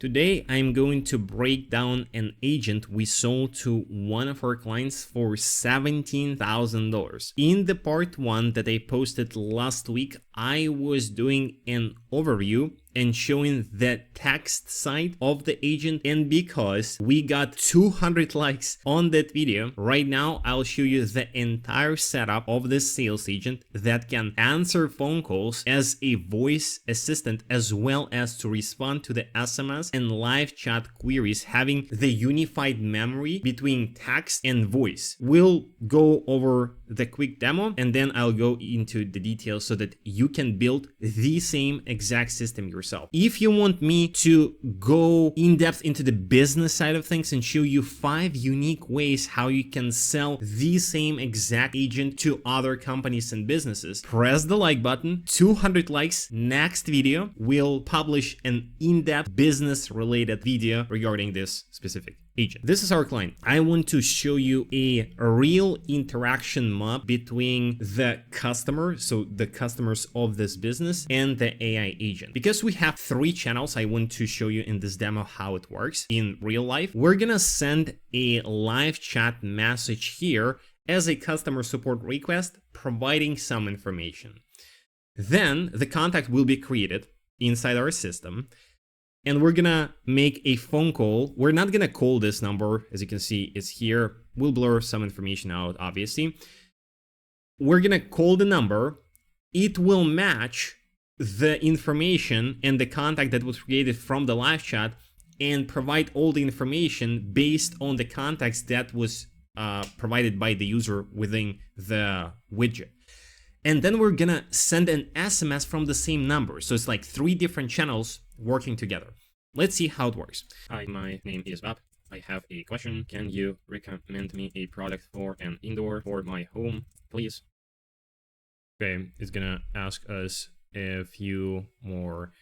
Today, I'm going to break down an agent we sold to one of our clients for $17,000. In the part 1 that I posted last week, I was doing an overview and showing the text side of the agent, and because we got 200 likes on that video, right now I'll show you the entire setup of this sales agent that can answer phone calls as a voice assistant as well as to respond to the SMS and live chat queries, having the unified memory between text and voice. We'll go over the quick demo and then I'll go into the details so that you can build the same exact system yourself. If you want me to go in depth into the business side of things and show you 5 unique ways how you can sell the same exact agent to other companies and businesses, press the like button. 200 likes. Next video, we'll publish an in-depth business related video regarding this specific agent. This is our client. I want to show you a real interaction map between the customer, so the customers of this business, and the AI agent. Because we have 3 channels, I want to show you in this demo how it works in real life. We're gonna send a live chat message here as a customer support request, providing some information. Then the contact will be created inside our system, and we're gonna make a phone call. We're not gonna call this number, as you can see, it's here. We'll blur some information out, obviously. We're gonna call the number. It will match the information and the contact that was created from the live chat and provide all the information based on the context that was provided by the user within the widget. And then we're gonna send an SMS from the same number. So it's like 3 different channels working together. Let's see how it works. Hi, my name is Bob. I have a question. Can you recommend me a product for an indoor for my home, please? Okay, it's gonna ask us a few more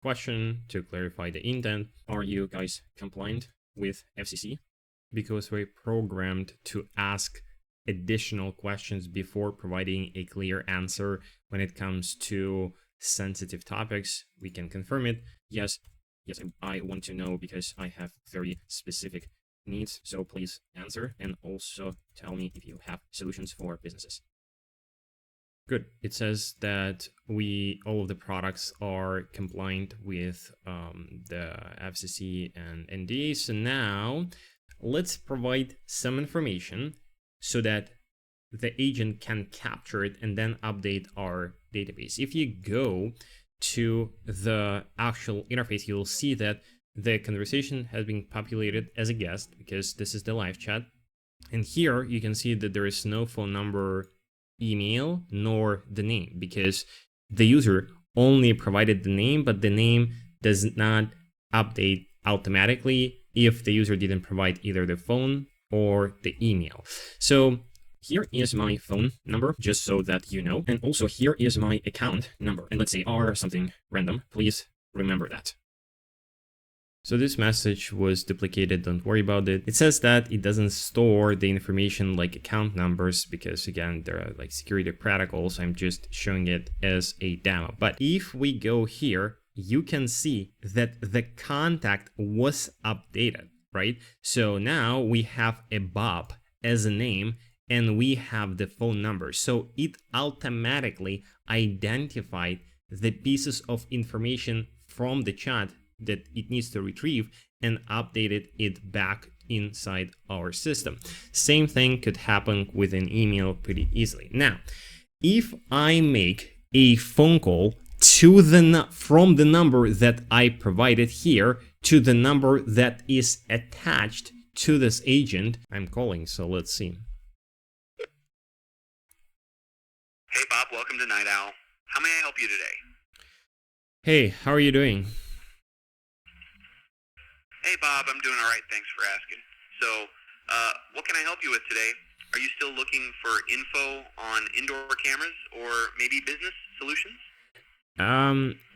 questions to clarify the intent. Are you guys compliant with FCC? Because we're programmed to ask additional questions before providing a clear answer when it comes to sensitive topics. We can confirm it. Yes, I want to know because I have very specific needs, so please answer and also tell me if you have solutions for businesses. Good. It says that all of the products are compliant with the FCC and NDA. So now let's provide some information so that the agent can capture it and then update our database. If you go to the actual interface, you'll see that the conversation has been populated as a guest because this is the live chat. And here you can see that there is no phone number, email, nor the name because the user only provided the name, but the name does not update automatically if the user didn't provide either the phone or the email. So here is my phone number, just so that you know. And also here is my account number. And let's say R something random. Please remember that. So this message was duplicated. Don't worry about it. It says that it doesn't store the information like account numbers because, again, there are like security protocols. I'm just showing it as a demo. But if we go here, you can see that the contact was updated, right? So now we have a Bob as a name and we have the phone number. So it automatically identified the pieces of information from the chat that it needs to retrieve and updated it back inside our system. Same thing could happen with an email pretty easily. Now, if I make a phone call to from the number that I provided here to the number that is attached to this agent, I'm calling, so let's see. Hey Bob, welcome to Night Owl. How may I help you today? Hey, how are you doing? Hey Bob, I'm doing alright, thanks for asking. So, what can I help you with today? Are you still looking for info on indoor cameras or maybe business solutions?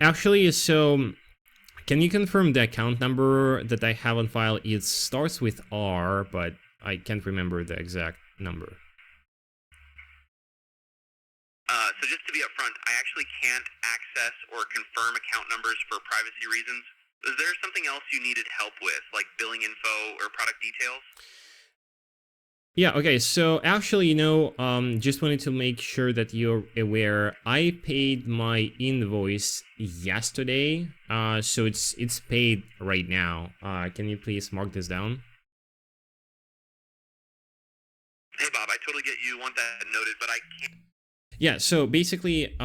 Actually, so can you confirm the account number that I have on file? It starts with R, but I can't remember the exact number. So just to be upfront, I actually can't access or confirm account numbers for privacy reasons. Was there something else you needed help with, like billing info or product details? Yeah, okay, so actually, just wanted to make sure that you're aware, I paid my invoice yesterday, so it's paid right now. Can you please mark this down? Hey Bob, I totally get you want that noted, but I can't. Yeah, so basically,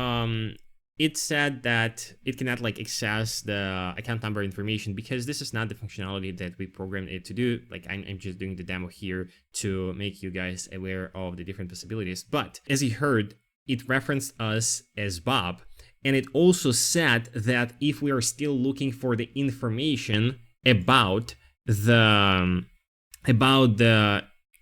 it said that it cannot like access the account number information because this is not the functionality that we programmed it to do. Like I'm just doing the demo here to make you guys aware of the different possibilities. But as you heard, it referenced us as Bob, and it also said that if we are still looking for the information about the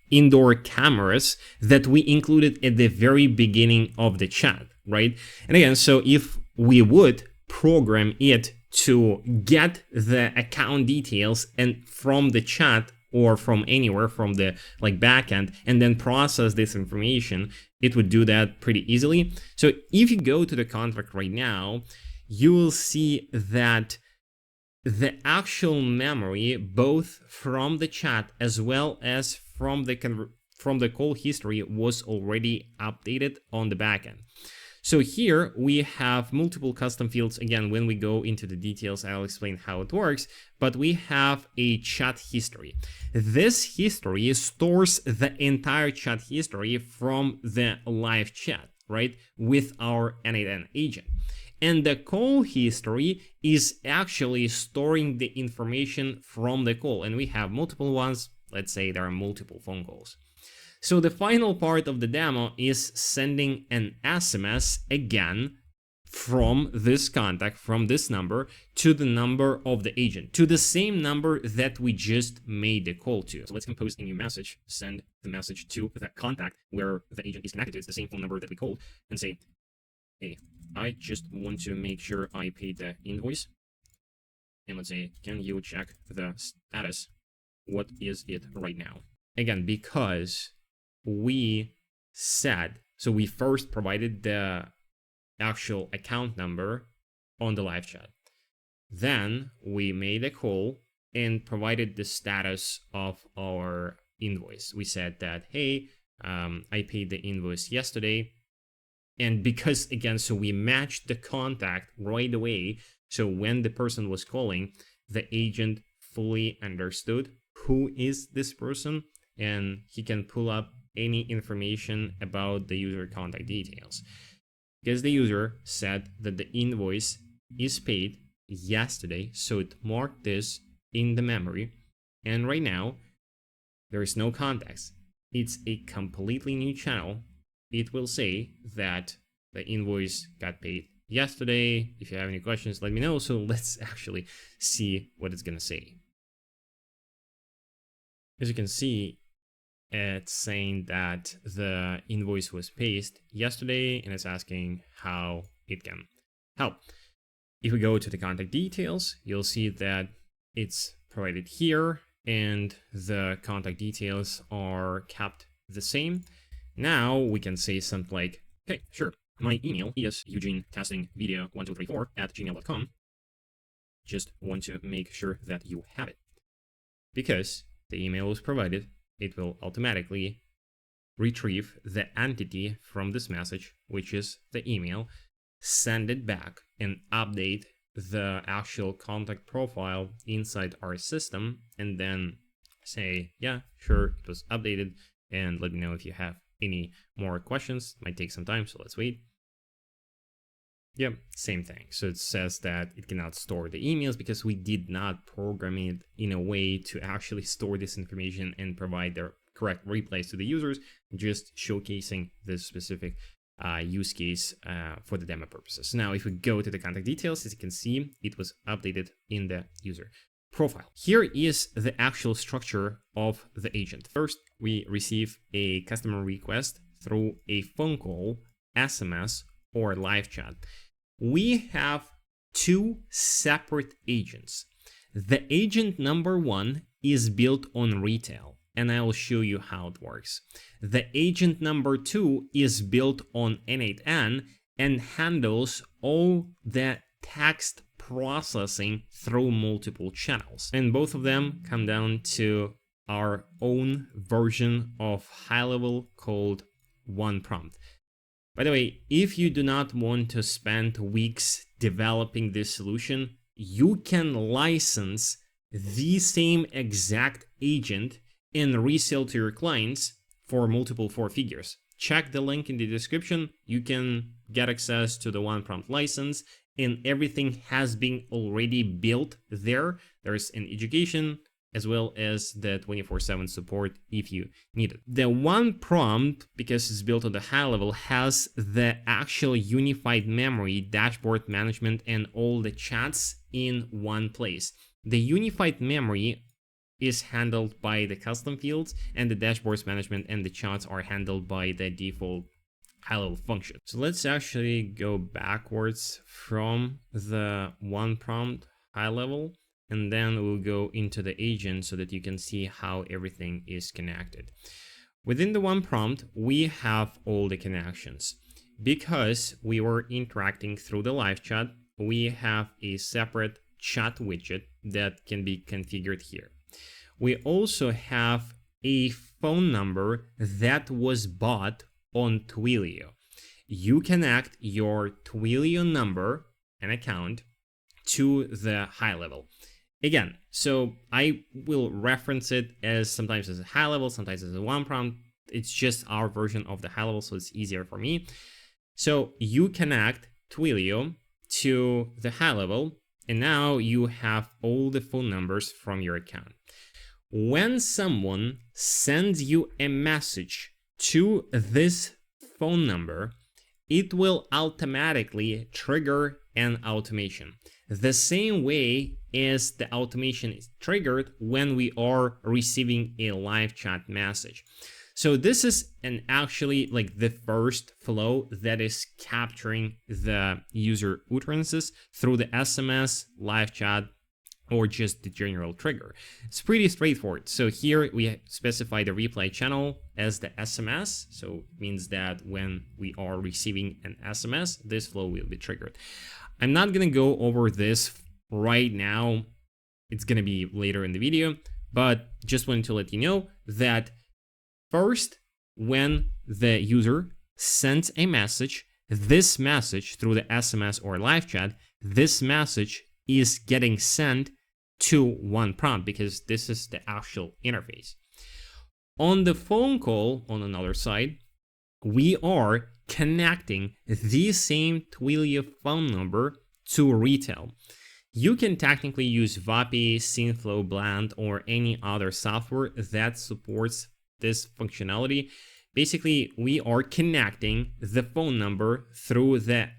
indoor cameras that we included at the very beginning of the chat, right? And again, so if we would program it to get the account details and from the chat or from anywhere from the like backend and then process this information, it would do that pretty easily. So if you go to the contract right now, you will see that the actual memory, both from the chat as well as from the call history, was already updated on the backend. So here we have multiple custom fields. Again, when we go into the details, I'll explain how it works, but we have a chat history. This history stores the entire chat history from the live chat, right, with our n8n agent. And the call history is actually storing the information from the call. And we have multiple ones. Let's say there are multiple phone calls. So the final part of the demo is sending an SMS again from this contact, from this number, to the number of the agent, to the same number that we just made the call to. So let's compose a new message, send the message to that contact where the agent is connected to. It's the same phone number that we called, and say, hey, I just want to make sure I paid the invoice. And let's say, can you check the status? What is it right now? Again, because we said, so we first provided the actual account number on the live chat. Then we made a call and provided the status of our invoice. We said that, hey, I paid the invoice yesterday. And because, again, so we matched the contact right away. So when the person was calling, the agent fully understood who is this person, and he can pull up any information about the user contact details. Because the user said that the invoice is paid yesterday, so it marked this in the memory. And right now, there is no context. It's a completely new channel. It will say that the invoice got paid yesterday. If you have any questions, let me know. So let's actually see what it's gonna say. As you can see, it's saying that the invoice was paid yesterday, and it's asking how it can help. If we go to the contact details, you'll see that it's provided here, and the contact details are kept the same. Now we can say something like, okay, sure, my email is eugenetestingvideo1234@gmail.com. Just want to make sure that you have it. Because the email was provided, it will automatically retrieve the entity from this message, which is the email, send it back, and update the actual contact profile inside our system, and then say, yeah, sure, it was updated, and let me know if you have any more questions. Might take some time, so let's wait. Yep, same thing. So it says that it cannot store the emails because we did not program it in a way to actually store this information and provide the correct replies to the users, just showcasing this specific use case for the demo purposes. Now, if we go to the contact details, as you can see, it was updated in the user profile. Here is the actual structure of the agent. First, we receive a customer request through a phone call, SMS, or live chat. We have two separate agents. The agent number one is built on Retell, and I will show you how it works. The agent number two is built on n8n and handles all the text processing through multiple channels. And both of them come down to our own version of HighLevel called OnePrompt. By the way, if you do not want to spend weeks developing this solution, you can license the same exact agent and resell to your clients for multiple 4 figures. Check the link in the description. You can get access to the OnePrompt license, and everything has been already built there. There's an education as well as the 24/7 support if you need it. The OnePrompt, because it's built on the HighLevel, has the actual unified memory, dashboard management, and all the chats in one place. The unified memory is handled by the custom fields, and the dashboards management and the chats are handled by the default HighLevel function. So let's actually go backwards from the OnePrompt HighLevel, and then we'll go into the agent so that you can see how everything is connected. Within the OnePrompt, we have all the connections. Because we were interacting through the live chat, we have a separate chat widget that can be configured here. We also have a phone number that was bought on Twilio. You connect your Twilio number and account to the HighLevel. Again, so I will reference it as sometimes as a HighLevel, sometimes as a OnePrompt. It's just our version of the HighLevel, so it's easier for me. So you connect Twilio to the HighLevel, and now you have all the phone numbers from your account. When someone sends you a message to this phone number, it will automatically trigger an automation. The same way as the automation is triggered when we are receiving a live chat message. So this is actually like the first flow that is capturing the user utterances through the SMS, live chat, or just the general trigger. It's pretty straightforward. So here we specify the reply channel as the SMS. So it means that when we are receiving an SMS, this flow will be triggered. I'm not gonna go over this right now. It's gonna be later in the video, but just wanted to let you know that first, when the user sends a message, this message through the SMS or live chat, this message is getting sent to OnePrompt because this is the actual interface. On the phone call, on another side, we are connecting the same Twilio phone number to Retell. You can technically use Vapi, Synflow, Blend, or any other software that supports this functionality. Basically, we are connecting the phone number through the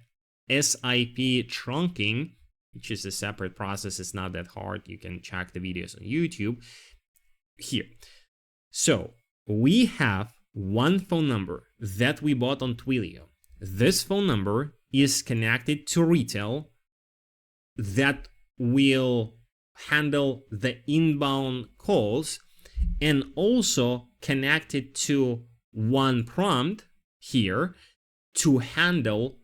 SIP trunking, which is a separate process. It's not that hard. You can check the videos on YouTube here. So we have one phone number that we bought on Twilio. This phone number is connected to Retell that will handle the inbound calls, and also connected to OnePrompt here to handle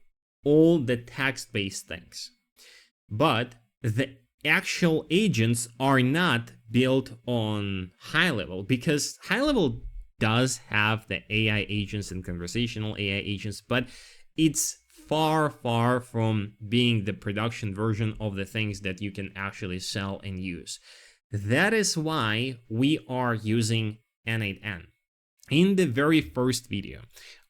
all the text-based things. But the actual agents are not built on HighLevel because HighLevel does have the AI agents and conversational AI agents, but it's far from being the production version of the things that you can actually sell and use. That is why we are using n8n. In the very first video,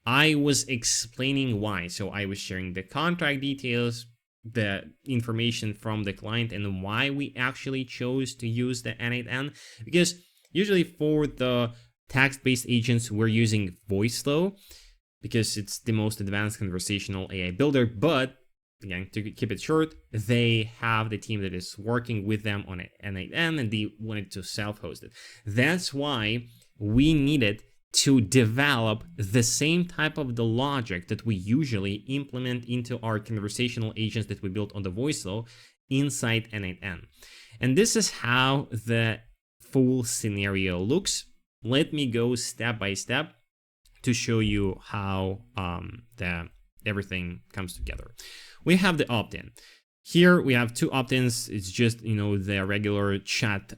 I was explaining why. So I was sharing the contract details, the information from the client, and why we actually chose to use the n8n. Because usually for the text-based agents, we're using VoiceFlow because it's the most advanced conversational AI builder. But again, to keep it short, they have the team that is working with them on n8n, and they wanted to self-host it. That's why we needed to develop the same type of the logic that we usually implement into our conversational agents that we built on the VoiceFlow inside n8n. And this is how the full scenario looks. Let me go step by step to show you how everything comes together. We have the opt-in. Here we have two opt-ins. It's just, the regular chat,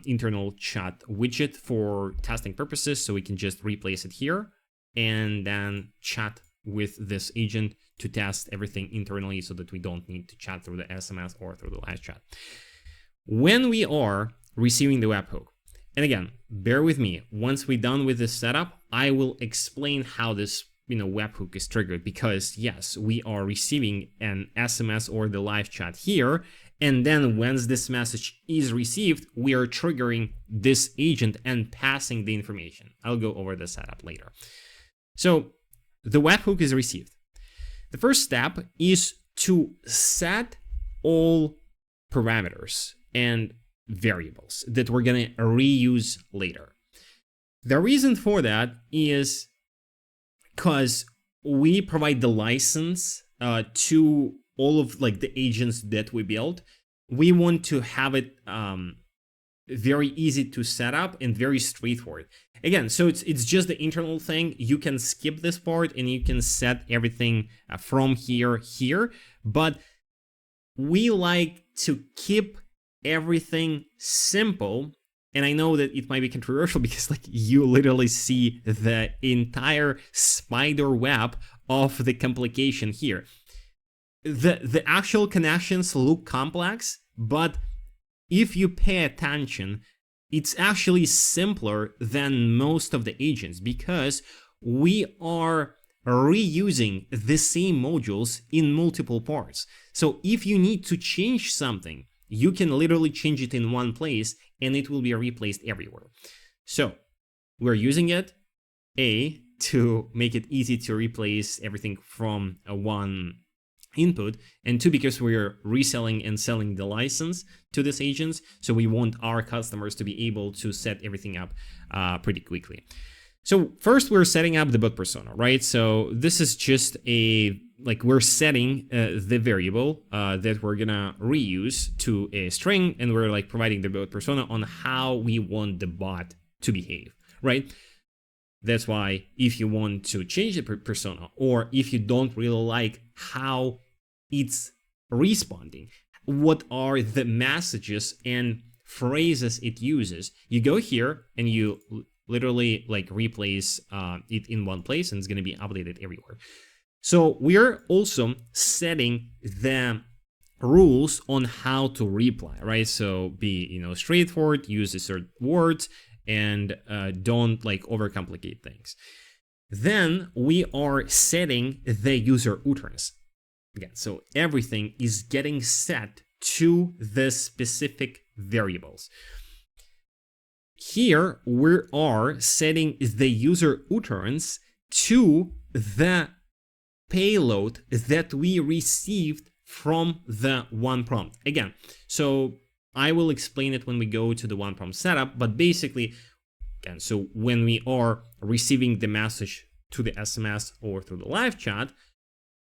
internal chat widget for testing purposes. So we can just replace it here and then chat with this agent to test everything internally so that we don't need to chat through the SMS or through the live chat. When we are receiving the webhook, and again, bear with me, once we're done with this setup, I will explain how this webhook is triggered, because yes, we are receiving an SMS or the live chat here, and then once this message is received, we are triggering this agent and passing the information. I'll go over the setup later. So the webhook is received. The first step is to set all parameters and variables that we're going to reuse later. The reason for that is because we provide the license to all of the agents that we build. We want to have it very easy to set up and very straightforward. Again, so it's just the internal thing. You can skip this part and you can set everything from here, but we like to keep everything simple. And I know that it might be controversial because you literally see the entire spider web of the complication here. The actual connections look complex, but if you pay attention, it's actually simpler than most of the agents because we are reusing the same modules in multiple parts. So if you need to change something, you can literally change it in one place and it will be replaced everywhere. So we're using it, A, to make it easy to replace everything from one input, and 2, because we're reselling and selling the license to these agents, so we want our customers to be able to set everything up pretty quickly. So first we're setting up the bot persona, right? So this is just we're setting the variable that we're gonna reuse to a string, and we're providing the bot persona on how we want the bot to behave, right? That's why if you want to change the persona, or if you don't really like how it's responding, what are the messages and phrases it uses, you go here and you literally replace it in one place, and it's going to be updated everywhere. So we're also setting the rules on how to reply, right? So be straightforward, use the certain words, and don't overcomplicate things. Then we are setting the user utterance. Again, so everything is getting set to the specific variables. Here we are setting the user utterance to the payload that we received from the one prompt. Again, so I will explain it when we go to the one prompt setup, but basically, again, so when we are receiving the message to the SMS or through the live chat,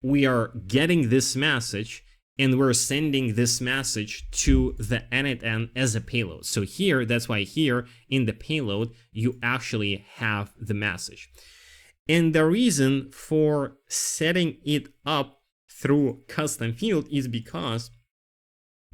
we are getting this message and we're sending this message to the n8n as a payload. So here, that's why here in the payload, you actually have the message. And the reason for setting it up through custom field is because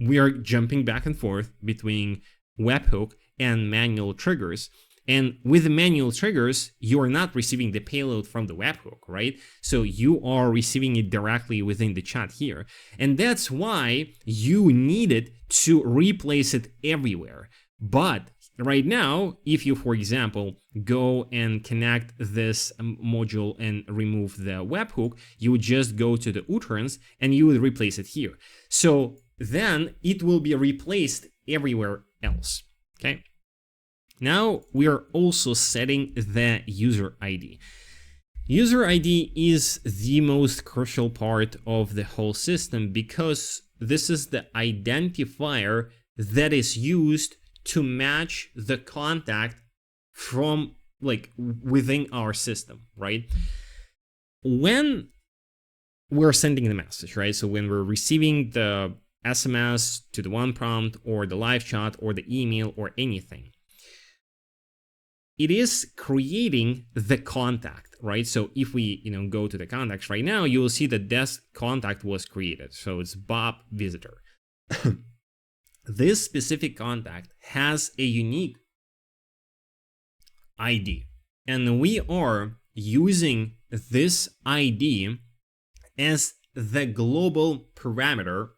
we are jumping back and forth between webhook and manual triggers. And with the manual triggers, you are not receiving the payload from the webhook, right? So you are receiving it directly within the chat here. And that's why you needed to replace it everywhere. But right now, if you, for example, go and connect this module and remove the webhook, you would just go to the utterance and you would replace it here. So then it will be replaced everywhere else, okay? Now we are also setting the user ID. User ID is the most crucial part of the whole system because this is the identifier that is used to match the contact from within our system, right? When we're sending the message, right? So when we're receiving the SMS to the one prompt or the live chat or the email or anything, it is creating the contact. right? So if we, go to the contacts right now, you will see that this contact was created. So it's Bob visitor. This specific contact has a unique ID, and we are using this ID as the global parameter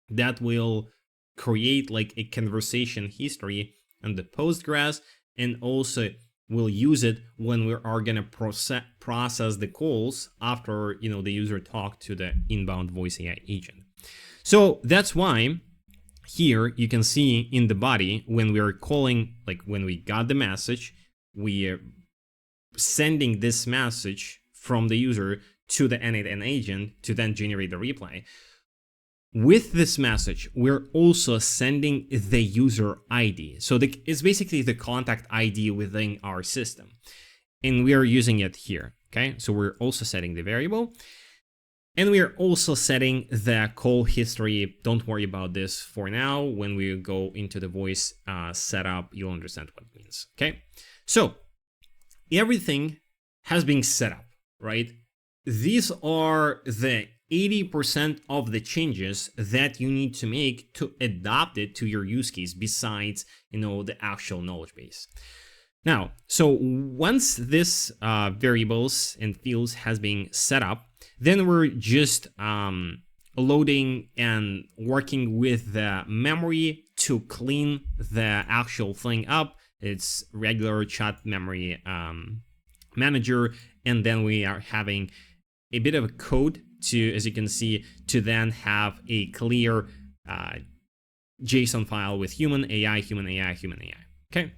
that will create like a conversation history on the Postgres, and also we'll use it when we are going to process the calls after the user talked to the inbound voice AI agent. So that's why here you can see in the body, when we are calling, like when we got the message, we are sending this message from the user to the n8n agent to then generate the reply. With this message, we're also sending the user ID. So it's basically the contact ID within our system. And we are using it here, okay? So we're also setting the variable. And we are also setting the call history. Don't worry about this for now. When we go into the voice setup, you'll understand what it means, okay? So everything has been set up, right? These are the 80% of the changes that you need to make to adapt it to your use case, besides, the actual knowledge base. Now, so once this variables and fields has been set up, then we're just loading and working with the memory to clean the actual thing up. It's regular chat memory manager, and then we are having a bit of a code to, as you can see, to then have a clear JSON file with human AI, human AI, human AI. Okay.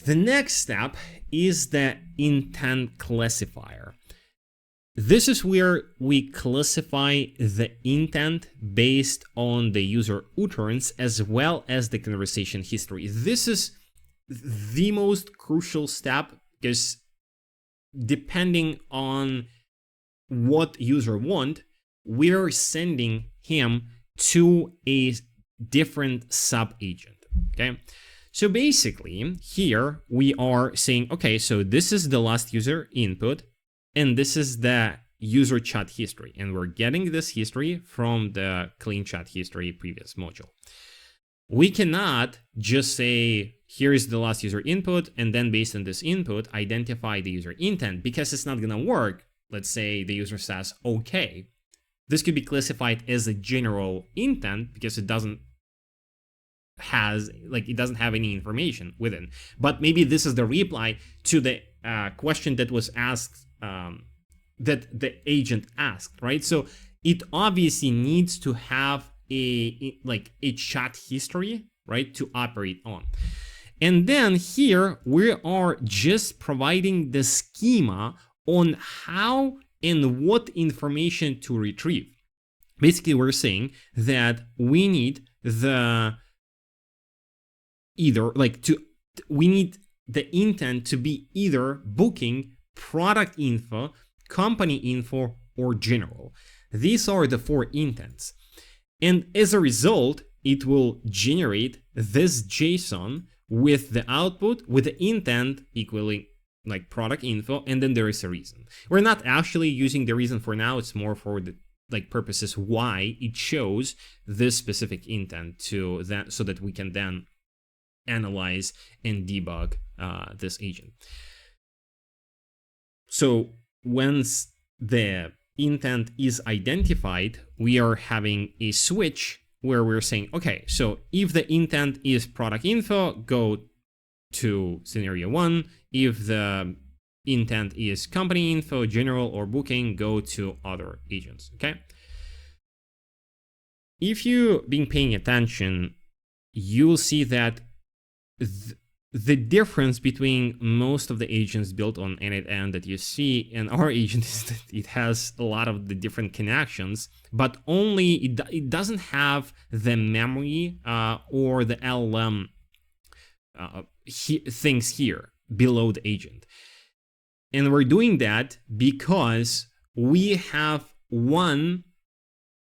The next step is the intent classifier. This is where we classify the intent based on the user utterance as well as the conversation history. This is the most crucial step, because depending on what user want, we're sending him to a different sub agent. Okay. So basically here we are saying, okay, so this is the last user input, and this is the user chat history. And we're getting this history from the clean chat history previous module. We cannot just say, here is the last user input, and then based on this input, identify the user intent, because it's not going to work. Let's say the user says, okay. This could be classified as a general intent because it doesn't have any information within. But maybe this is the reply to the question that was asked, that the agent asked, right? So it obviously needs to have a chat history, right, to operate on. And then here we are just providing the schema on how and what information to retrieve. Basically, we're saying that we need the intent to be either booking, product info, company info, or general. These are the 4 intents. And as a result, it will generate this JSON with the output with the intent equaling like product info, and then there is a reason. We're not actually using the reason for now. It's more for the purposes why it shows this specific intent to that, so that we can then analyze and debug this agent. So once the intent is identified, we are having a switch where we're saying, okay, so if the intent is product info, go to scenario 1. If the intent is company info, general, or booking, go to other agents, okay? If you've been paying attention, you'll see that the difference between most of the agents built on n8n that you see and our agent is that it has a lot of the different connections, but only it doesn't have the memory or the LLM things here below the agent. And we're doing that because we have one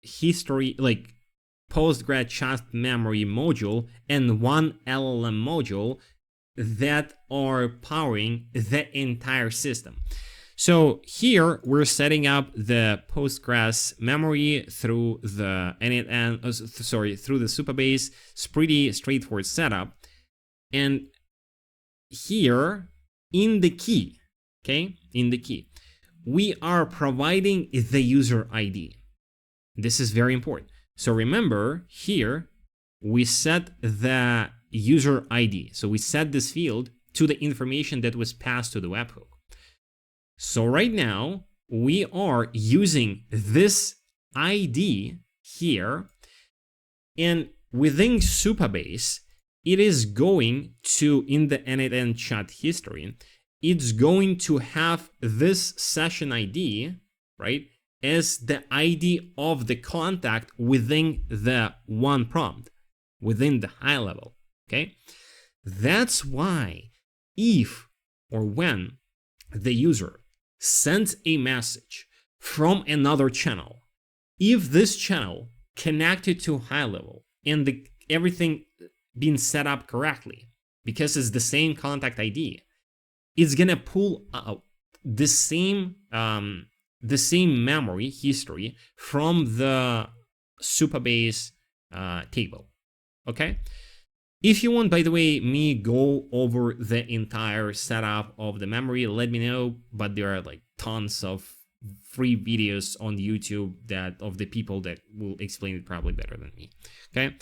history, like Postgres chat memory module, and one LLM module that are powering the entire system. So here we're setting up the Postgres memory through the n8n, through the Supabase. It's pretty straightforward setup. And here in the key, okay, in the key, we are providing the user ID. This is very important. So remember here, we set the user ID. So we set this field to the information that was passed to the webhook. So right now, we are using this ID here, and within Supabase, it is going to, in the n8n chat history, it's going to have this session ID, right, as the ID of the contact within the one prompt, within the HighLevel, okay? That's why if or when the user sends a message from another channel, if this channel connected to HighLevel and everything being set up correctly, because it's the same contact ID, it's gonna pull out the same memory history from the Supabase table. Okay. If you want, by the way, me go over the entire setup of the memory, let me know. But there are like tons of free videos on YouTube of the people that will explain it probably better than me. Okay.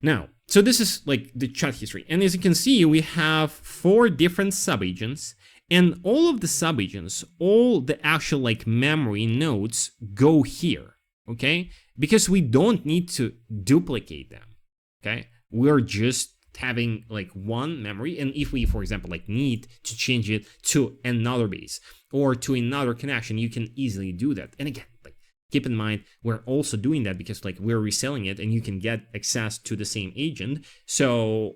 Now, so this is like the chat history. And as you can see, we have 4 different subagents, and all of the subagents, all the actual like memory nodes go here. Okay. Because we don't need to duplicate them. Okay. We're just having like one memory, and if we, for example, like need to change it to another base or to another connection, you can easily do that. And again, like keep in mind, we're also doing that because like we're reselling it, and you can get access to the same agent. So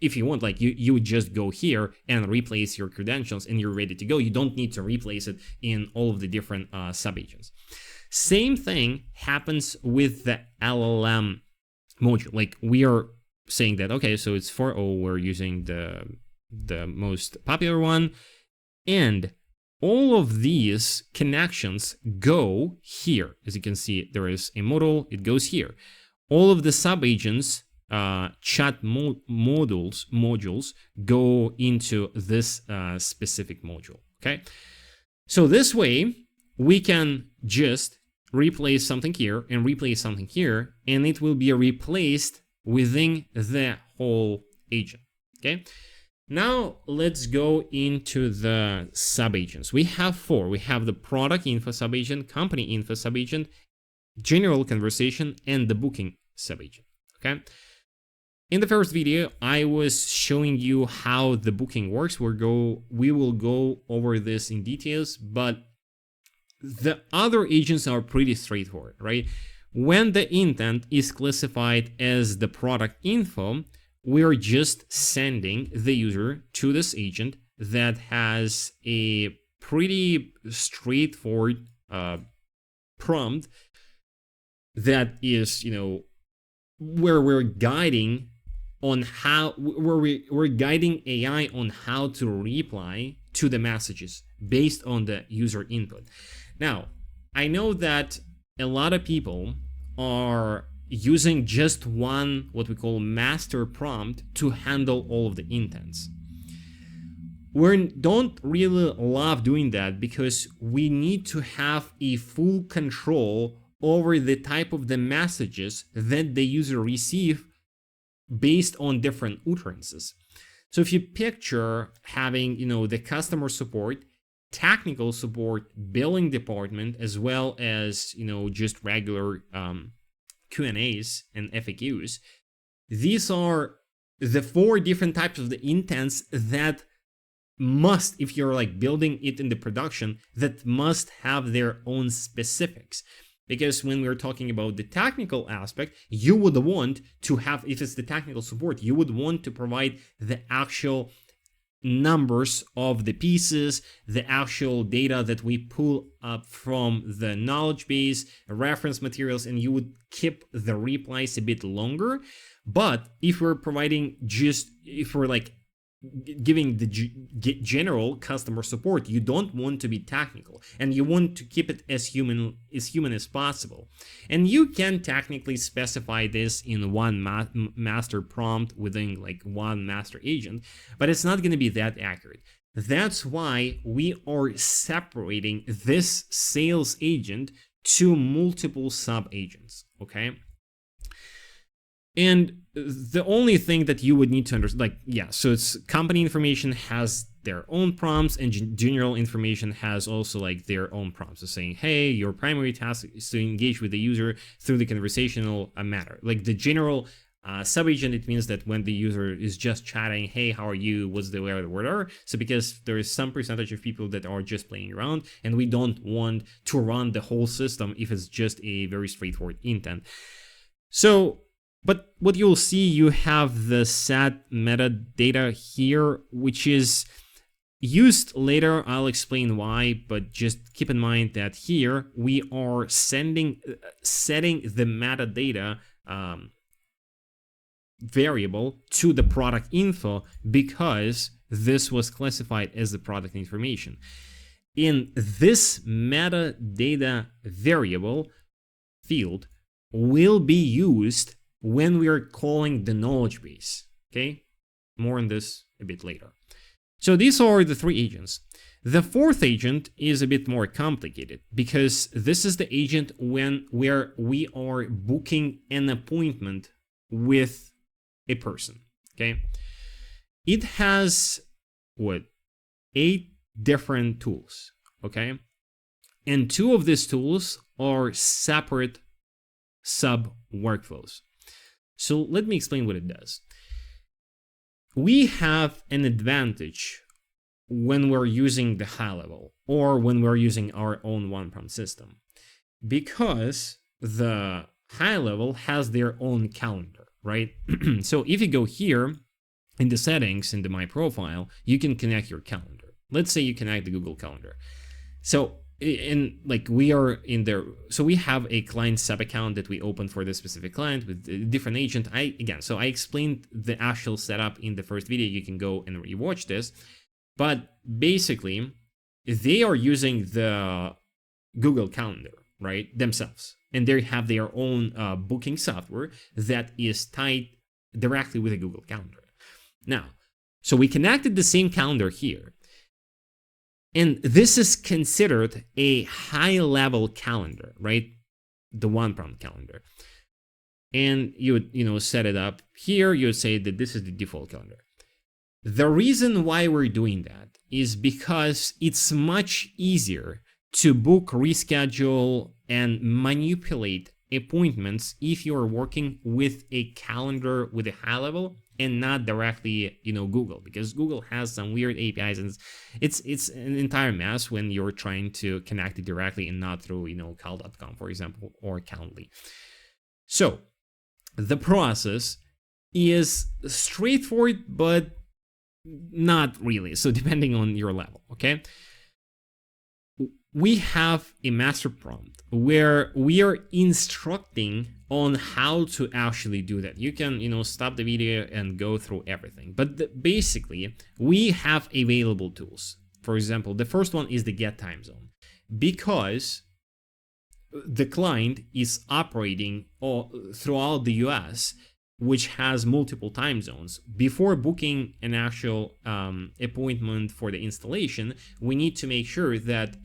if you want, like you would just go here and replace your credentials, and you're ready to go. You don't need to replace it in all of the different subagents. Same thing happens with the LLM module. Like we are saying that, okay, so it's 4.0, we're using the most popular one, and all of these connections go here. As you can see, there is a module, it goes here. All of the subagents, chat modules go into this specific module, okay? So this way, we can just replace something here and replace something here, and it will be replaced within the whole agent, okay? Now let's go into the subagents. We have 4. We have the product info subagent, company info subagent, general conversation, and the booking subagent, okay? In the first video, I was showing you how the booking works. We will go over this in details, but the other agents are pretty straightforward, right? When the intent is classified as the product info, we're just sending the user to this agent that has a pretty straightforward prompt that is, where we're guiding on how, we're guiding AI on how to reply to the messages based on the user input. Now, I know that a lot of people are using just one, what we call master prompt, to handle all of the intents. We don't really love doing that because we need to have a full control over the type of the messages that the user receive based on different utterances. So if you picture having, the customer support, technical support, billing department, as well as, just regular Q&As and FAQs, these are the 4 different types of the intents that must, if you're like building it in the production, that must have their own specifics. Because when we're talking about the technical aspect, you would want to have, if it's the technical support, you would want to provide the actual numbers of the pieces, the actual data that we pull up from the knowledge base, reference materials, and you would keep the replies a bit longer. But if we're providing if we're like giving the general customer support. You don't want to be technical, and you want to keep it as human as possible. And you can technically specify this in one master prompt within like one master agent, but it's not going to be that accurate. That's why we are separating this sales agent to multiple sub agents. Okay. And the only thing that you would need to understand, like, yeah, so it's company information has their own prompts, and general information has also like their own prompts. So saying, hey, your primary task is to engage with the user through the conversational matter. Like the general sub-agent, it means that when the user is just chatting, hey, how are you, what's the whatever. So because there is some percentage of people that are just playing around, and we don't want to run the whole system if it's just a very straightforward intent. So, but what you'll see, you have the set metadata here, which is used later. I'll explain why, but just keep in mind that here we are setting the metadata variable to the product info because this was classified as the product information. In this metadata variable field will be used when we are calling the knowledge base. Okay, more on this a bit later. So these are the three agents. The fourth agent is a bit more complicated because this is the agent where we are booking an appointment with a person. Okay, it has 8 different tools. Okay, and 2 of these tools are separate sub workflows. So let me explain what it does. We have an advantage when we're using the HighLevel or when we're using our own one prompt system, because the HighLevel has their own calendar, right? So if you go here in the settings in the My Profile, you can connect your calendar. Let's say you connect the Google Calendar. So and like we are in there, so we have a client sub account that we open for this specific client with a different agent. I explained the actual setup in the first video. You can go and rewatch this, but basically they are using the Google Calendar, right, themselves, and they have their own booking software that is tied directly with the Google Calendar. Now, so we connected the same calendar here. And this is considered a high-level calendar, right? The one prompt calendar. And you would, set it up here. You would say that this is the default calendar. The reason why we're doing that is because it's much easier to book, reschedule, and manipulate appointments if you're working with a calendar with a HighLevel and not directly, Google, because Google has some weird APIs, and it's an entire mess when you're trying to connect it directly and not through, cal.com, for example, or Calendly. So the process is straightforward, but not really. So depending on your level, okay? We have a master prompt where we are instructing on how to actually do that. You can, stop the video and go through everything. But basically, we have available tools. For example, the first one is the get time zone, because the client is operating throughout the US, which has multiple time zones. Before booking an actual appointment for the installation, we need to make sure that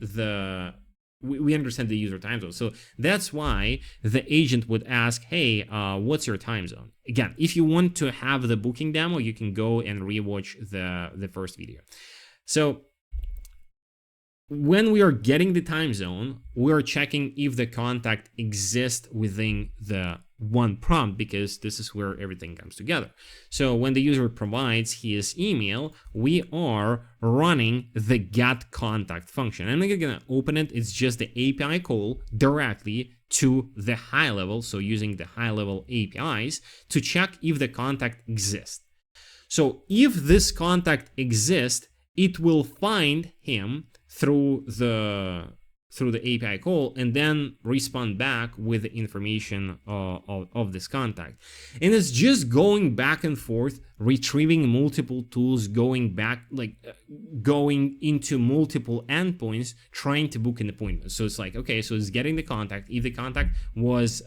we understand the user time zone. So that's why the agent would ask, hey, what's your time zone? Again, if you want to have the booking demo, you can go and rewatch the first video. So when we are getting the time zone, we are checking if the contact exists within the one prompt, because this is where everything comes together. So when the user provides his email, we are running the get contact function. I'm not gonna open it. It's just the API call directly to the HighLevel. So using the HighLevel APIs to check if the contact exists. So if this contact exists, it will find him through through the API call and then respond back with the information of this contact. And it's just going back and forth, retrieving multiple tools, going back, like going into multiple endpoints, trying to book an appointment. So it's like, okay, so it's getting the contact. If the contact was,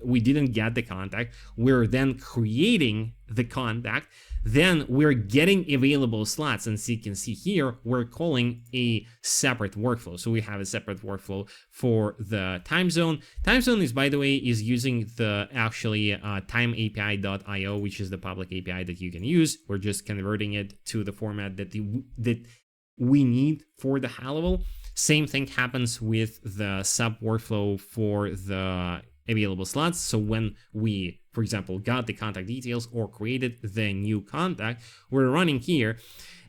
we didn't get the contact, we're then creating the contact, then we're getting available slots. And as you can see here, we're calling a separate workflow. So we have a separate workflow for the time zone. Time zone is, by the way, is using the actually timeapi.io, which is the public API that you can use. We're just converting it to the format that we need for the HighLevel. Same thing happens with the sub workflow for the available slots. So when we, for example, got the contact details or created the new contact, we're running here.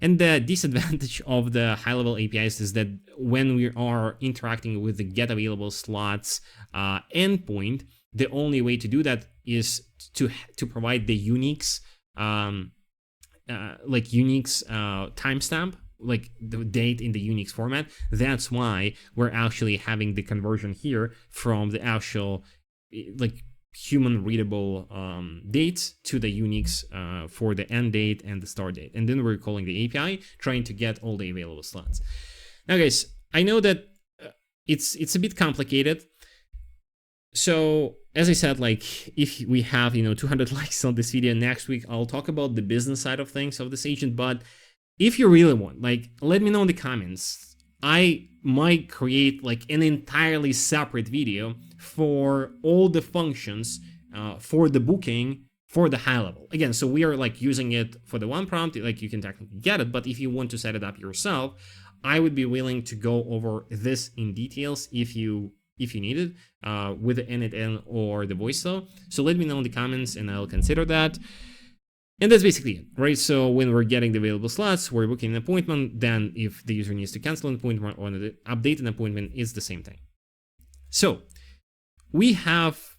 And the disadvantage of the HighLevel APIs is that when we are interacting with the get available slots endpoint, the only way to do that is to provide the Unix timestamp, like the date in the Unix format. That's why we're actually having the conversion here from the actual like human readable dates to the Unix for the end date and the start date. And then we're calling the API, trying to get all the available slots. Now guys, I know that it's a bit complicated. So as I said, like if we have 200 likes on this video, next week I'll talk about the business side of things of this agent. But if you really want, like, let me know in the comments. I might create like an entirely separate video for all the functions for the booking for the HighLevel. Again, so we are like using it for the one prompt, like you can technically get it, but if you want to set it up yourself, I would be willing to go over this in details if you need it with the n8n or the voice flow. So let me know in the comments and I'll consider that. And that's basically it, right? So when we're getting the available slots, we're booking an appointment. Then if the user needs to cancel an appointment or update an appointment, it's the same thing. So we have,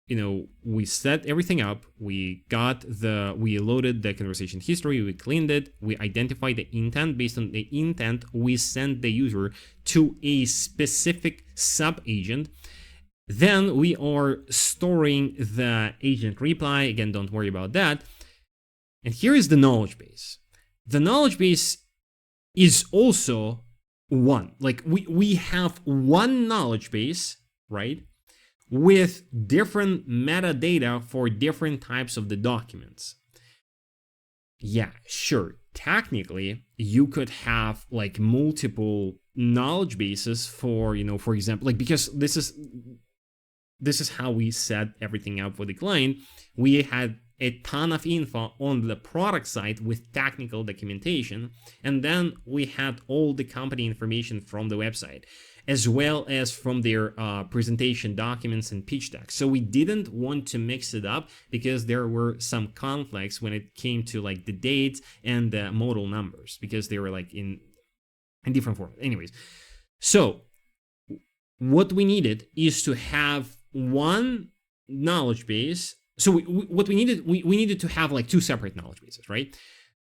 we set everything up. We loaded the conversation history. We cleaned it. We identified the intent. Based on the intent, we sent the user to a specific sub agent. Then we are storing the agent reply. Again, don't worry about that. And here is the knowledge base. The knowledge base is also one. Like we have one knowledge base, right? With different metadata for different types of the documents. Yeah, sure. Technically, you could have like multiple knowledge bases for, for example, like because this is how we set everything up for the client. We had a ton of info on the product side with technical documentation, and then we had all the company information from the website, as well as from their presentation documents and pitch decks. So we didn't want to mix it up because there were some conflicts when it came to like the dates and the model numbers, because they were like in different formats. Anyways, so what we needed is to have one knowledge base. So what we needed to have like two separate knowledge bases, right?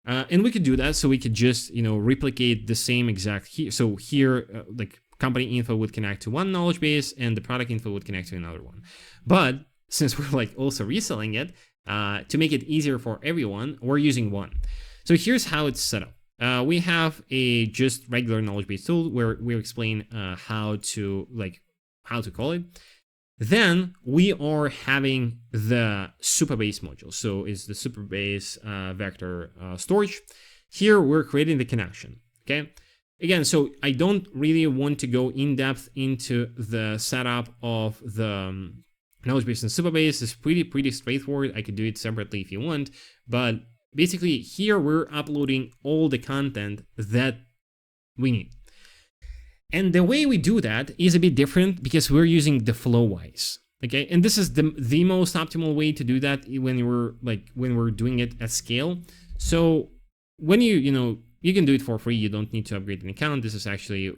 And we could do that. So we could just, replicate the same exact here. So here, like company info would connect to one knowledge base and the product info would connect to another one. But since we're like also reselling it, to make it easier for everyone, we're using one. So here's how it's set up. We have a just regular knowledge base tool where we explain how to call it. Then we are having the Supabase module. So it's the Supabase vector storage. Here we're creating the connection. Okay. Again, so I don't really want to go in depth into the setup of the knowledge base and Supabase. It's pretty straightforward. I could do it separately if you want, but basically here we're uploading all the content that we need. And the way we do that is a bit different because we're using the Flowwise. Okay, and this is the most optimal way to do that when we're doing it at scale. So when you can do it for free. You don't need to upgrade an account. This is actually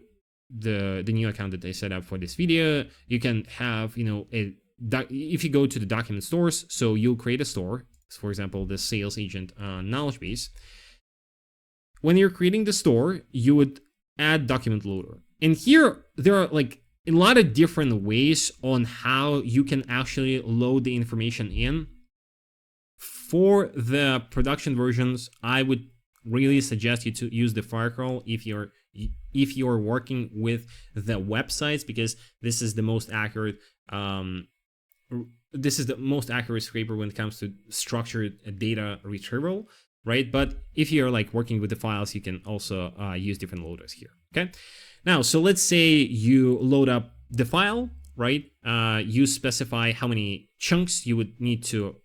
the new account that I set up for this video. You can have if you go to the document stores, so you'll create a store. For example, the sales agent knowledge base. When you're creating the store, you would add document loader. And here there are like a lot of different ways on how you can actually load the information in. For the production versions, I would really suggest you to use the firecrawl if you're working with the websites, because this is the most accurate scraper when it comes to structured data retrieval, right? But if you're like working with the files, you can also use different loaders here. Okay, now so let's say you load up the file, right? You specify how many chunks you would need to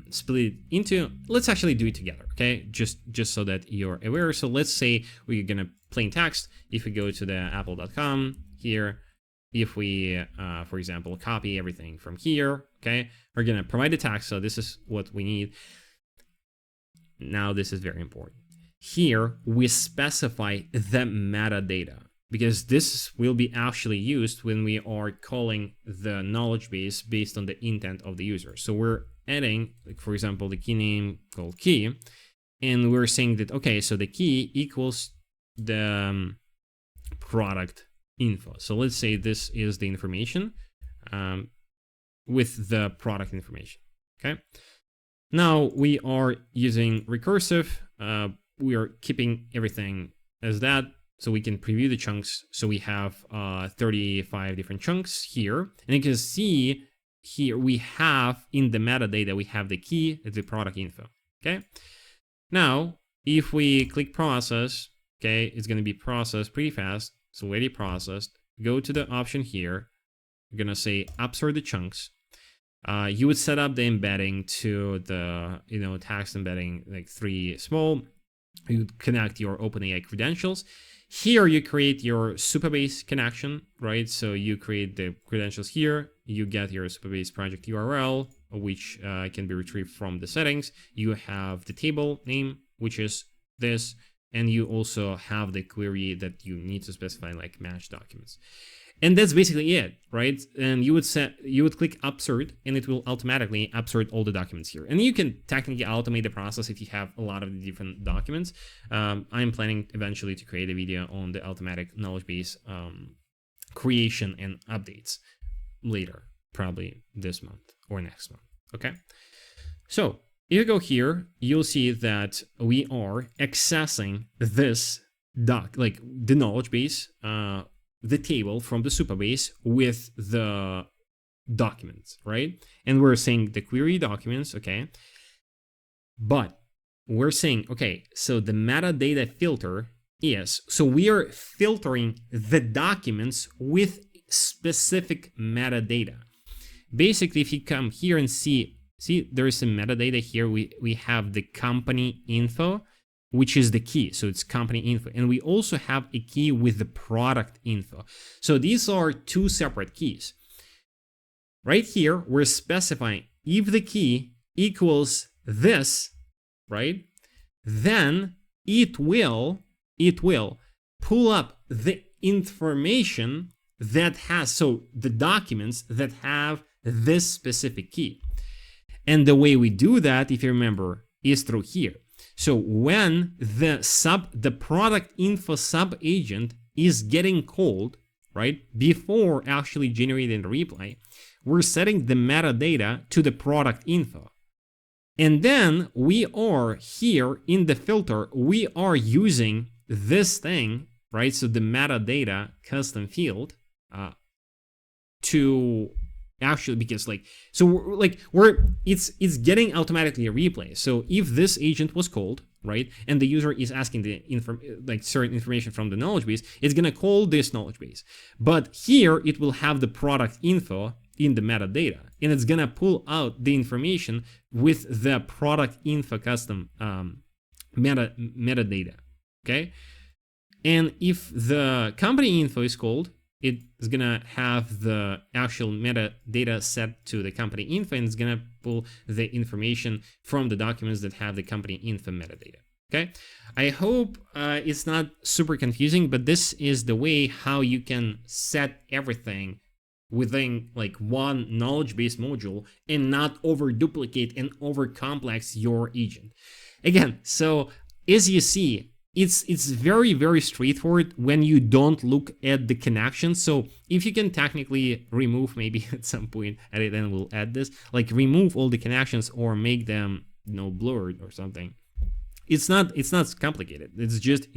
split it into. Let's actually do it together, okay? Just so that you're aware. So let's say we're gonna plain text. If we go to the apple.com here, if we for example copy everything from here, okay, we're gonna provide the text. So this is what we need. Now this is very important. Here we specify the metadata, because this will be actually used when we are calling the knowledge base based on the intent of the user. So we're adding, like for example, the key name called key, and we're saying that, okay, so the key equals the product info. So let's say this is the information with the product information, okay? Now we are using recursive. We are keeping everything as that, so we can preview the chunks. So we have 35 different chunks here, and you can see here we have in the metadata, we have the key, the product info, okay? Now, if we click process, okay, it's gonna be processed pretty fast. It's already processed. Go to the option here. We're gonna say upsort the chunks. You would set up the embedding to the, text embedding like 3 small. You would connect your OpenAI credentials. Here you create your Supabase connection, right? So you create the credentials here. You get your Supabase project URL, which can be retrieved from the settings. You have the table name, which is this, and you also have the query that you need to specify, like match documents. And that's basically it, right? And you would click upsort, and it will automatically upsort all the documents here. And you can technically automate the process if you have a lot of the different documents. I'm planning eventually to create a video on the automatic knowledge base creation and updates later, probably this month or next month, okay? So if you go here, you'll see that we are accessing this like the knowledge base, the table from the Supabase with the documents, right? And we're saying the query documents, okay? But we're saying, okay, so the metadata filter is, so we are filtering the documents with specific metadata. Basically, if you come here and see there is some metadata here. We have the company info, which is the key. So it's company info. And we also have a key with the product info. So these are 2 separate keys. Right here, we're specifying if the key equals this, right? Then it will pull up the information that has, so the documents that have this specific key. And the way we do that, if you remember, is through here. So when the product info sub agent is getting called, right, before actually generating the reply, we're setting the metadata to the product info. And then we are here in the filter, we are using this thing, right? So the metadata custom field to actually, because it's getting automatically a replay. So if this agent was called, right, and the user is asking the certain information from the knowledge base, it's gonna call this knowledge base. But here it will have the product info in the metadata, and it's gonna pull out the information with the product info custom metadata. Okay, and if the company info is called, it is gonna have the actual metadata set to the company info, and it's gonna pull the information from the documents that have the company info metadata. Okay, I hope it's not super confusing, but this is the way how you can set everything within like one knowledge base module and not over duplicate and over complex your agent. Again, so as you see, it's very, very straightforward when you don't look at the connections. So if you can technically remove, maybe at some point, and then we'll add this, like remove all the connections or make them, blurred or something. It's not complicated. It's just,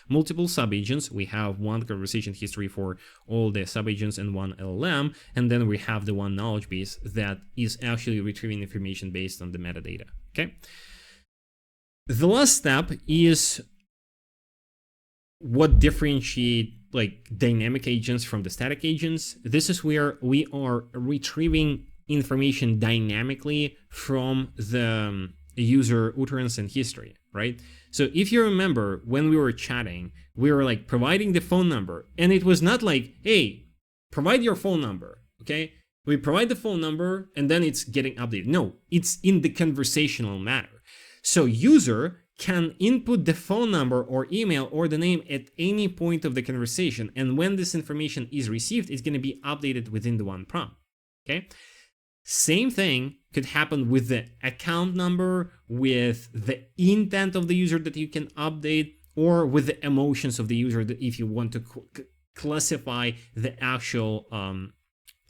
multiple subagents. We have one conversation history for all the subagents and one LLM, and then we have the one knowledge base that is actually retrieving information based on the metadata. Okay. The last step is what differentiate like dynamic agents from the static agents. This is where we are retrieving information dynamically from the user utterance and history, right? So if you remember, when we were chatting, we were like providing the phone number, and it was not like, hey, provide your phone number, okay? We provide the phone number and then it's getting updated. No, it's in the conversational manner. So user can input the phone number or email or the name at any point of the conversation, and when this information is received, it's going to be updated within the one prompt, okay? Same thing could happen with the account number, with the intent of the user that you can update, or with the emotions of the user that if you want to classify the actual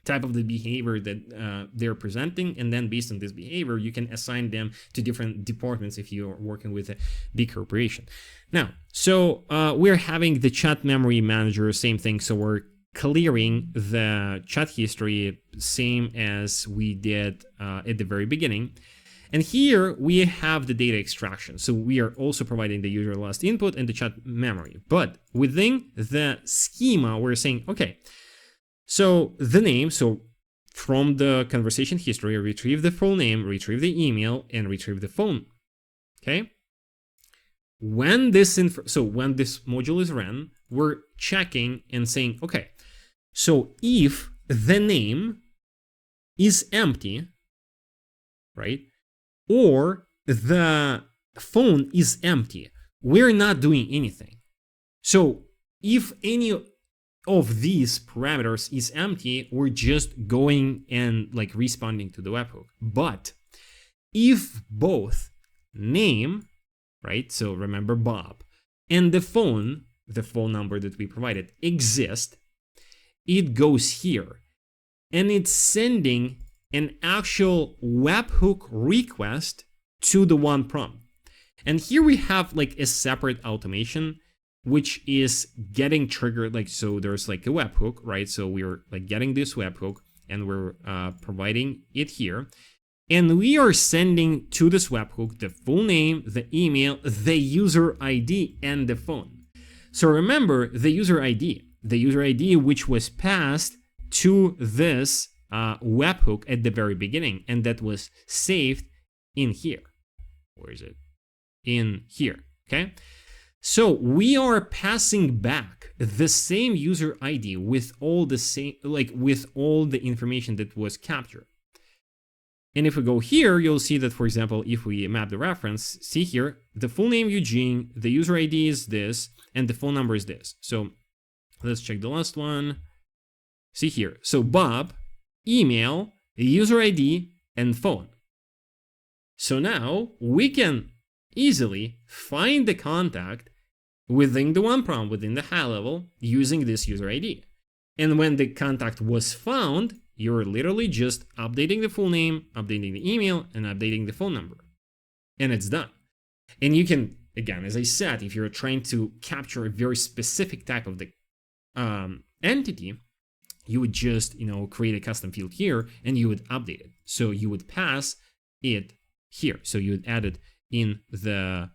type of the behavior that they're presenting, and then based on this behavior, you can assign them to different departments if you're working with a big corporation. Now, so we're having the chat memory manager, same thing. So we're clearing the chat history, same as we did at the very beginning. And here we have the data extraction. So we are also providing the user last input and the chat memory. But within the schema, we're saying, okay, so the name, so from the conversation history, retrieve the full name, retrieve the email, and retrieve the phone. Okay. When this when this module is ran, we're checking and saying, okay, so if the name is empty, right, or the phone is empty, we're not doing anything. So if any of these parameters is empty, we're just going and like responding to the webhook. But if both name, right, so remember Bob, and the phone number that we provided exist, it goes here and it's sending an actual webhook request to the one prompt. And here we have like a separate automation which is getting triggered, like, so there's like a webhook, right? So we're like getting this webhook and we're providing it here. And we are sending to this webhook the full name, the email, the user ID, and the phone. So remember the user ID which was passed to this webhook at the very beginning, and that was saved in here. Where is it? In here, okay? So we are passing back the same user ID with all the same, like with all the information that was captured. And if we go here, you'll see that, for example, if we map the reference, see here, the full name Eugene, the user ID is this, and the phone number is this. So let's check the last one. See here. So Bob, email, user ID, and phone. So now we can easily find the contact within the one prompt, within the HighLevel, using this user ID. And when the contact was found, you're literally just updating the full name, updating the email, and updating the phone number. And it's done. And you can, again, as I said, if you're trying to capture a very specific type of the entity, you would just, create a custom field here and you would update it. So you would pass it here. So you would add it in the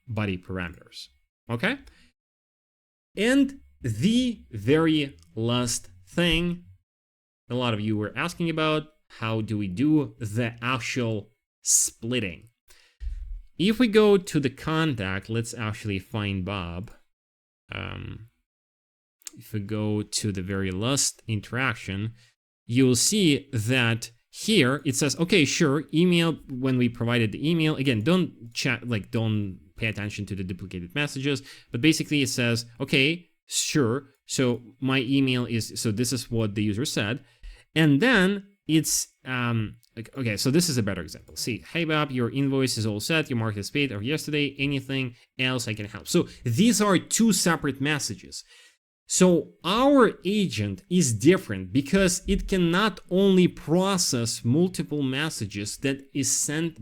body parameters. Okay? And the very last thing a lot of you were asking about, how do we do the actual splitting? If we go to the contact, let's actually find Bob. If we go to the very last interaction, you'll see that here it says, okay, sure, email, when we provided the email, again, don't pay attention to the duplicated messages, but basically it says, okay, sure, so my email is, so this is what the user said. And then it's okay, so this is a better example. See, hey Bob, your invoice is all set, your mark is paid of yesterday, anything else I can help. So these are two separate messages. So our agent is different because it can not only process multiple messages that is sent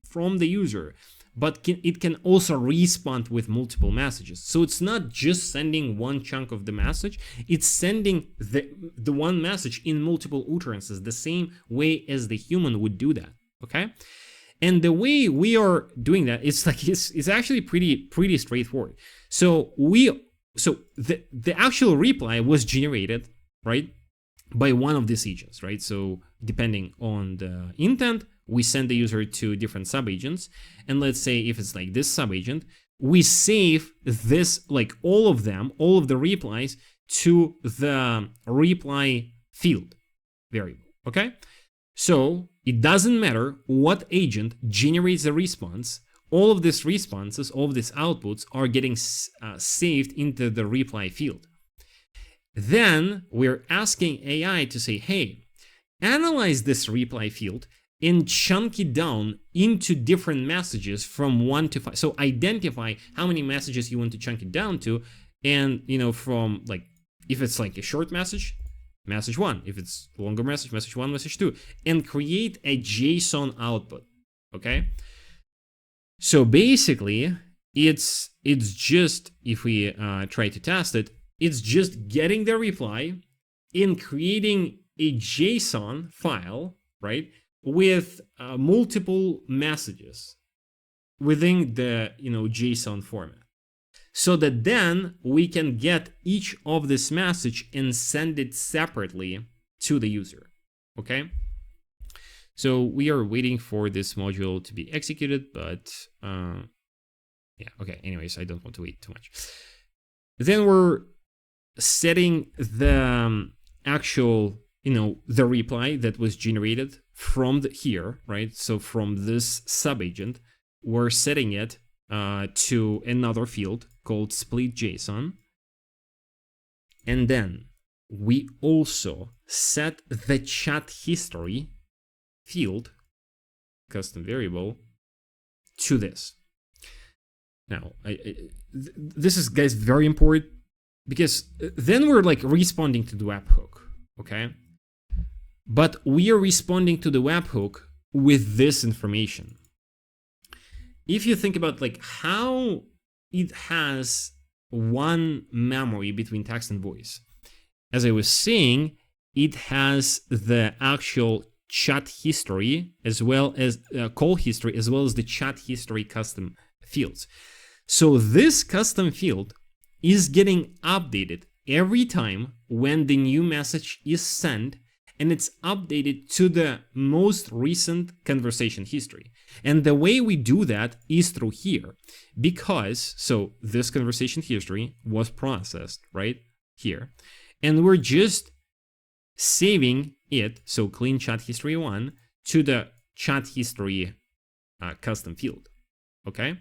from the user, but it can also respond with multiple messages. So it's not just sending one chunk of the message, it's sending the one message in multiple utterances, the same way as the human would do that, okay? And the way we are doing that, it's actually pretty straightforward. So the actual reply was generated, right, by one of these agents, right? So depending on the intent, we send the user to different subagents. And let's say if it's like this subagent, we save this, like all of the replies to the reply field variable, okay? So it doesn't matter what agent generates a response, all of these responses, all of these outputs are getting saved into the reply field. Then we're asking AI to say, hey, analyze this reply field and chunk it down into different messages from 1 to 5. So identify how many messages you want to chunk it down to, and from like, if it's like a short message, message 1. If it's longer message, message 1, message 2, and create a JSON output. Okay. So basically, it's just, if we try to test it, it's just getting the reply and creating a JSON file, right, with multiple messages within the JSON format, so that then we can get each of this message and send it separately to the user. Okay. So we are waiting for this module to be executed, but yeah, okay, anyways, I don't want to wait too much. Then we're setting the actual, the reply that was generated from here, right? So from this subagent, we're setting it to another field called split JSON. And then we also set the chat history field, custom variable, to this. Now, this is, guys, very important, because then we're like responding to the webhook, okay? But we are responding to the webhook with this information. If you think about like how it has one memory between text and voice, as I was saying, it has the actual chat history as well as call history, as well as the chat history custom fields. So this custom field is getting updated every time when the new message is sent, and it's updated to the most recent conversation history. And the way we do that is through here, because so this conversation history was processed right here, and we're just saving it, so clean chat history 1, to the chat history custom field, okay?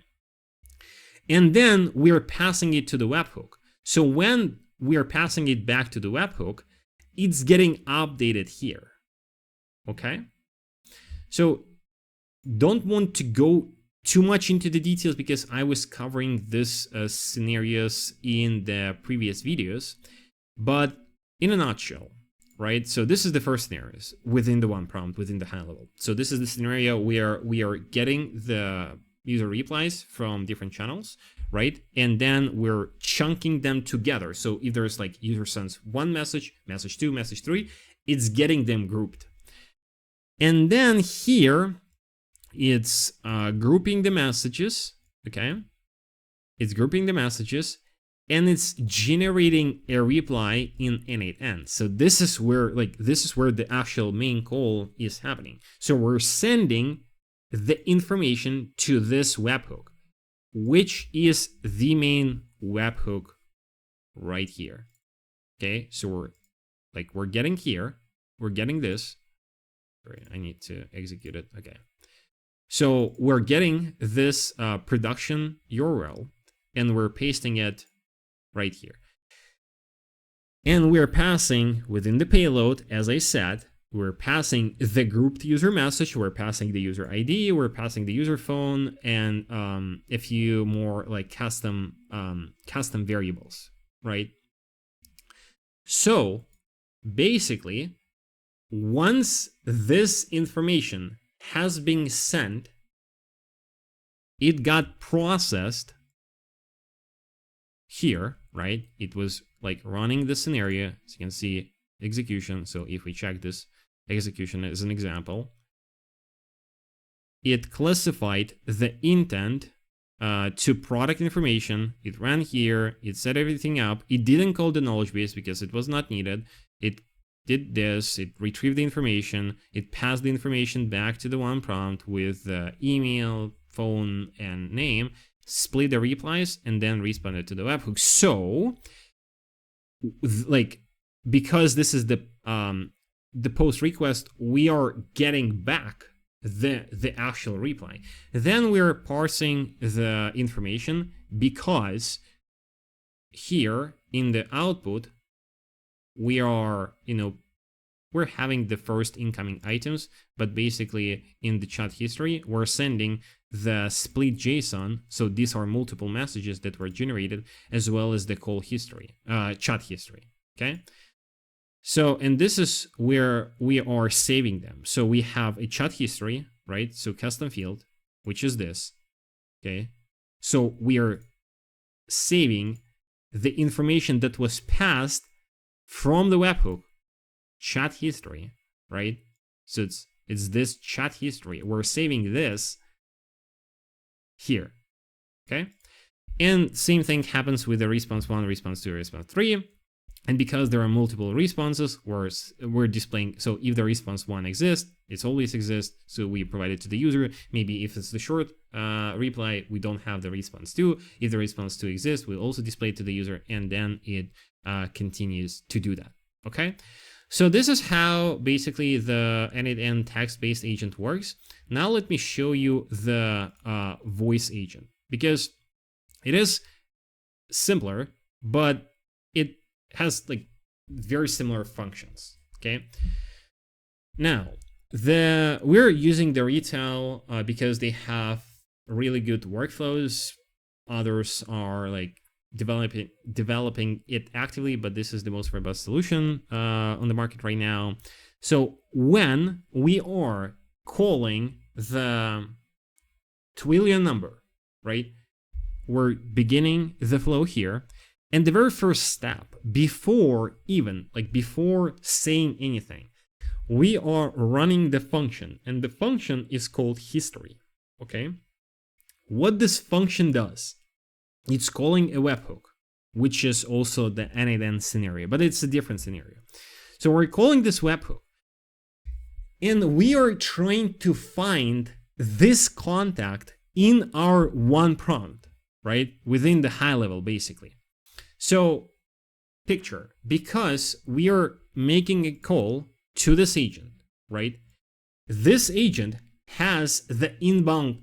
And then we're passing it to the webhook. So when we're passing it back to the webhook, it's getting updated here, okay? So don't want to go too much into the details because I was covering this scenarios in the previous videos, but in a nutshell, right? So this is the first scenarios within the one prompt, within the high level. So this is the scenario where we are getting the user replies from different channels, right? And then we're chunking them together. So if there's like user sends one message, message 2, message 3, it's getting them grouped. And then here, it's grouping the messages, okay? It's grouping the messages, and it's generating a reply in n8n. So this is where the actual main call is happening. So we're sending the information to this webhook, which is the main webhook right here. Okay, so we're getting here, we're getting this. Sorry, I need to execute it. Okay. So we're getting this production URL, and we're pasting it right here. And we're passing within the payload, as I said, we're passing the grouped user message, we're passing the user ID, we're passing the user phone, and a few more like custom variables, right? So basically, once this information has been sent, it got processed here, right? It was like running the scenario, as you can see, execution. So if we check this execution as an example, it classified the intent to product information. It ran here, it set everything up. It didn't call the knowledge base because it was not needed. It did this, it retrieved the information, it passed the information back to the one prompt with the email, phone, and name, split the replies, and then responded to the webhook. So, like, because this is the post request, we are getting back the actual reply. Then we're parsing the information because here in the output, we are, we're having the first incoming items, but basically in the chat history, we're sending the split JSON. So these are multiple messages that were generated, as well as the call history, chat history. Okay. So, and this is where we are saving them. So we have a chat history, right? So custom field, which is this. Okay. So we are saving the information that was passed from the webhook, chat history, right? So it's this chat history. We're saving this here, okay? And same thing happens with the response 1, response 2, response 3. And because there are multiple responses, we're displaying, so if the response 1 exists, it always exists, so we provide it to the user. Maybe if it's the short reply, we don't have the response 2. If the response 2 exists, we'll also display it to the user, and then it continues to do that, okay? So this is how basically the n8n text-based agent works. Now let me show you the voice agent, because it is simpler, but it has like very similar functions, okay? Now, we're using the Retell because they have really good workflows. Others are like developing it actively, but this is the most robust solution on the market right now. So when we are calling the Twilio number, right, we're beginning the flow here, and the very first step, before saying anything, we are running the function, and the function is called history, okay? What this function does, it's calling a webhook, which is also the n8n scenario, but it's a different scenario. So we're calling this webhook, and we are trying to find this contact in our one prompt, right? Within the HighLevel, basically. So picture, because we are making a call to this agent, right? This agent has the inbound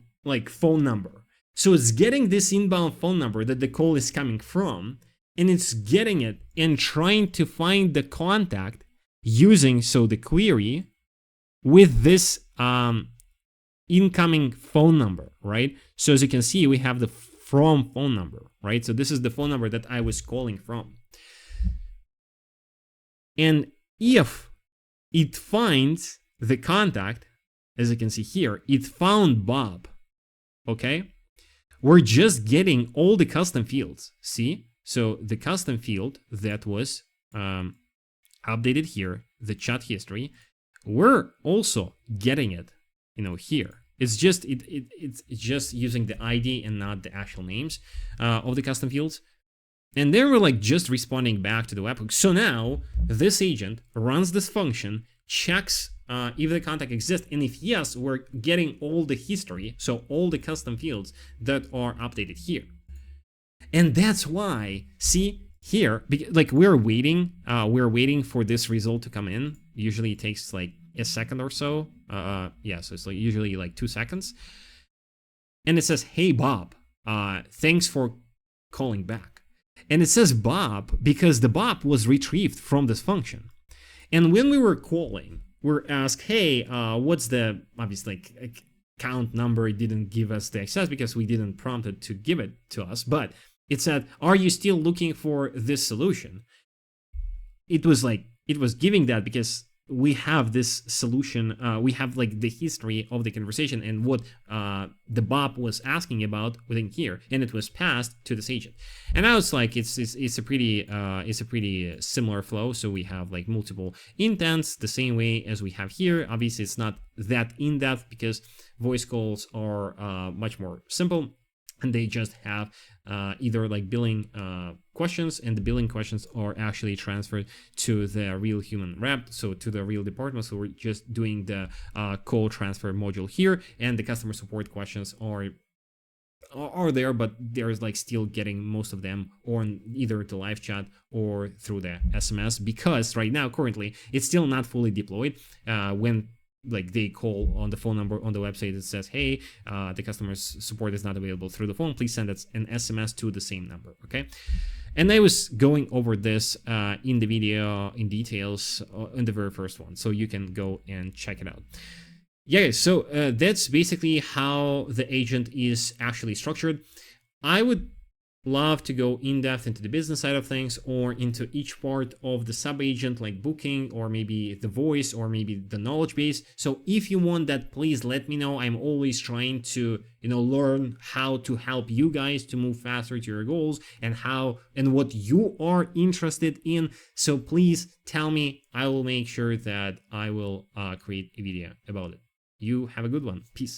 phone number. So it's getting this inbound phone number that the call is coming from, and it's getting it and trying to find the contact using the query with this incoming phone number, right? So as you can see, we have the from phone number, right? So this is the phone number that I was calling from. And if it finds the contact, as you can see here, it found Bob, okay? We're just getting all the custom fields, see? So the custom field that was updated here, the chat history, we're also getting it, here. It's just it's just using the ID and not the actual names of the custom fields. And then we're just responding back to the webhook. So now this agent runs this function, checks if the contact exists, and if yes, we're getting all the history, so all the custom fields that are updated here. And that's why, see here, we're waiting for this result to come in. Usually it takes a second or so. Yeah, so it's usually 2 seconds. And it says, hey Bob, thanks for calling back. And it says Bob because the Bob was retrieved from this function. And when we were calling, we're asked, hey, what's the obviously account number? It didn't give us the access because we didn't prompt it to give it to us, but it said, are you still looking for this solution? It was giving that because we have this solution, we have the history of the conversation and what the bot was asking about within here, and it was passed to this agent. And now it's it's a pretty similar flow. So we have multiple intents the same way as we have here. Obviously it's not that in-depth because voice calls are much more simple, and they just have either billing questions, and the billing questions are actually transferred to the real human rep, so to the real department. So we're just doing the call transfer module here, and the customer support questions are there, but there's still getting most of them on either the live chat or through the SMS, because right now currently it's still not fully deployed. When they call on the phone number on the website, it says, hey, the customer's support is not available through the phone, please send us an SMS to the same number. Okay, and I was going over this in the video in details in the very first one, so you can go and check it out. Yeah, so that's basically how the agent is actually structured. I would love to go in depth into the business side of things, or into each part of the sub agent, like booking, or maybe the voice, or maybe the knowledge base. So if you want that, please let me know. I'm always trying to learn how to help you guys to move faster to your goals, and how and what you are interested in. So please tell me. I will make sure that I will create a video about it. You have a good one. Peace.